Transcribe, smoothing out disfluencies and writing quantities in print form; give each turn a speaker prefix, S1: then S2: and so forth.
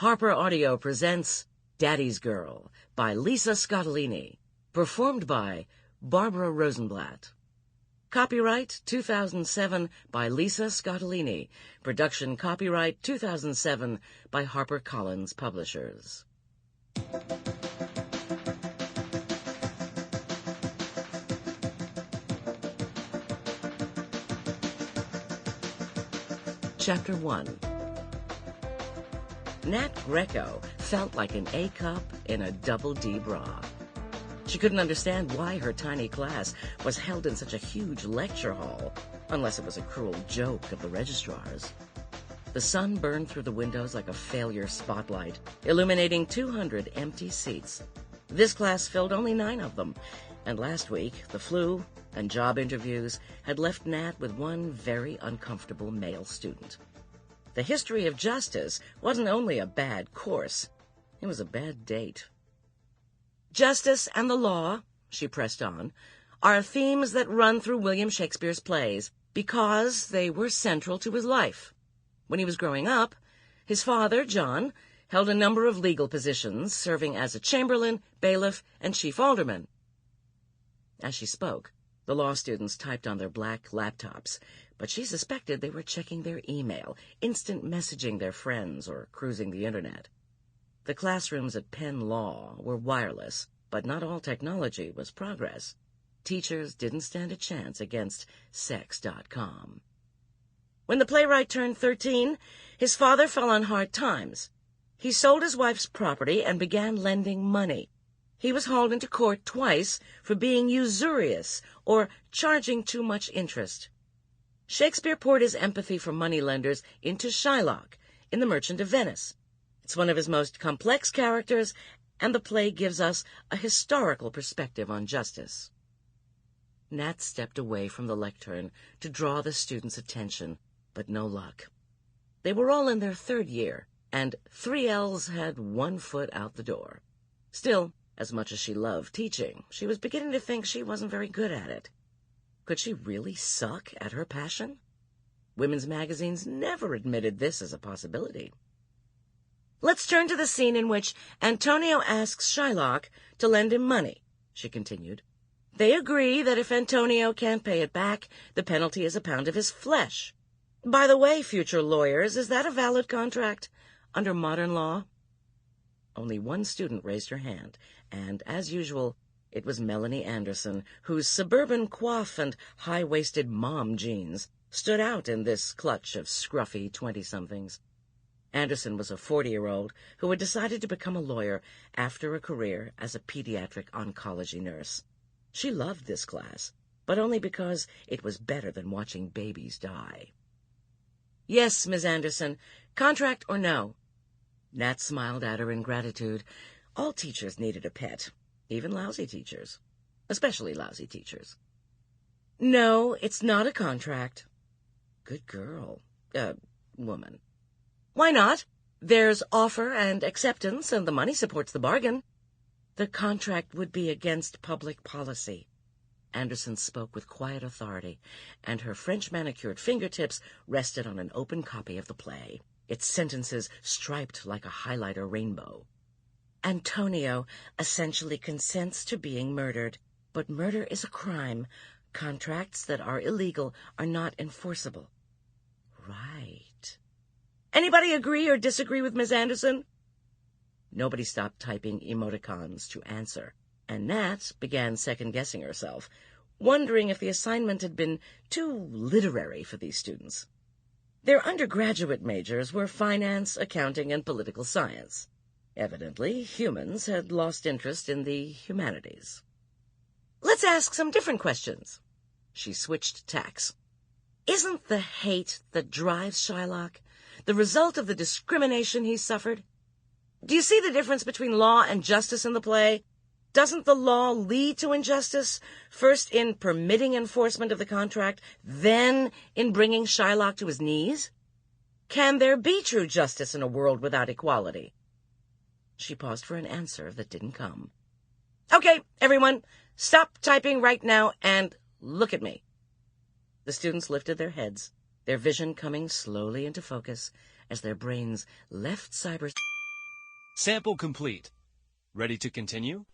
S1: Harper Audio presents Daddy's Girl by Lisa Scottoline, performed by Barbara Rosenblat. Copyright 2007 by Lisa Scottoline. Production copyright 2007 by HarperCollins Publishers. Chapter 1. Nat Greco felt like an A cup in a double D bra. She couldn't understand why her tiny class was held in such a huge lecture hall, unless it was a cruel joke of the registrar's. The sun burned through the windows like a failure spotlight, illuminating 200 empty seats. This class filled only 9 of them, and last week the flu and job interviews had left Nat with one very uncomfortable male student. The history of justice wasn't only a bad course, it was a bad date. Justice and the law, she pressed on, are themes that run through William Shakespeare's plays because they were central to his life. When he was growing up, his father, John, held a number of legal positions, serving as a chamberlain, bailiff, and chief alderman. As she spoke, the law students typed on their black laptops, but she suspected they were checking their email, instant messaging their friends, or cruising the internet. The classrooms at Penn Law were wireless, but not all technology was progress. Teachers didn't stand a chance against sex.com. When the playwright turned 13, his father fell on hard times. He sold his wife's property and began lending money. He was hauled into court twice for being usurious or charging too much interest. Shakespeare poured his empathy for moneylenders into Shylock in The Merchant of Venice. It's one of his most complex characters, and the play gives us a historical perspective on justice. Nat stepped away from the lectern to draw the students' attention, but no luck. They were all in their 3rd year, and 3Ls had 1 foot out the door. Still, as much as she loved teaching, she was beginning to think she wasn't very good at it. Could she really suck at her passion? Women's magazines never admitted this as a possibility. Let's turn to the scene in which Antonio asks Shylock to lend him money, she continued. They agree that if Antonio can't pay it back, the penalty is a pound of his flesh. By the way, future lawyers, is that a valid contract under modern law? Only one student raised her hand, and, as usual, it was Melanie Anderson, whose suburban coif and high-waisted mom jeans stood out in this clutch of scruffy 20-somethings. Anderson was a 40-year-old who had decided to become a lawyer after a career as a pediatric oncology nurse. She loved this class, but only because it was better than watching babies die. Yes, Miss Anderson, contract or no? Nat smiled at her in gratitude. All teachers needed a pet, even lousy teachers, especially lousy teachers. No, it's not a contract. Good girl. Woman. Why not? There's offer and acceptance, and the money supports the bargain. The contract would be against public policy. Anderson spoke with quiet authority, and her French-manicured fingertips rested on an open copy of the play, its sentences striped like a highlighter rainbow. Antonio essentially consents to being murdered, but murder is a crime. Contracts that are illegal are not enforceable. Right. Anybody agree or disagree with Miss Anderson? Nobody stopped typing emoticons to answer, and Nat began second-guessing herself, wondering if the assignment had been too literary for these students. Their undergraduate majors were finance, accounting, and political science. Evidently, humans had lost interest in the humanities. Let's ask some different questions. She switched tacks. Isn't the hate that drives Shylock the result of the discrimination he suffered? Do you see the difference between law and justice in the play? Doesn't the law lead to injustice, first in permitting enforcement of the contract, then in bringing Shylock to his knees? Can there be true justice in a world without equality? She paused for an answer that didn't come. Okay, everyone, stop typing right now and look at me. The students lifted their heads, their vision coming slowly into focus as their brains left cyberspace
S2: Sample complete. Ready to continue?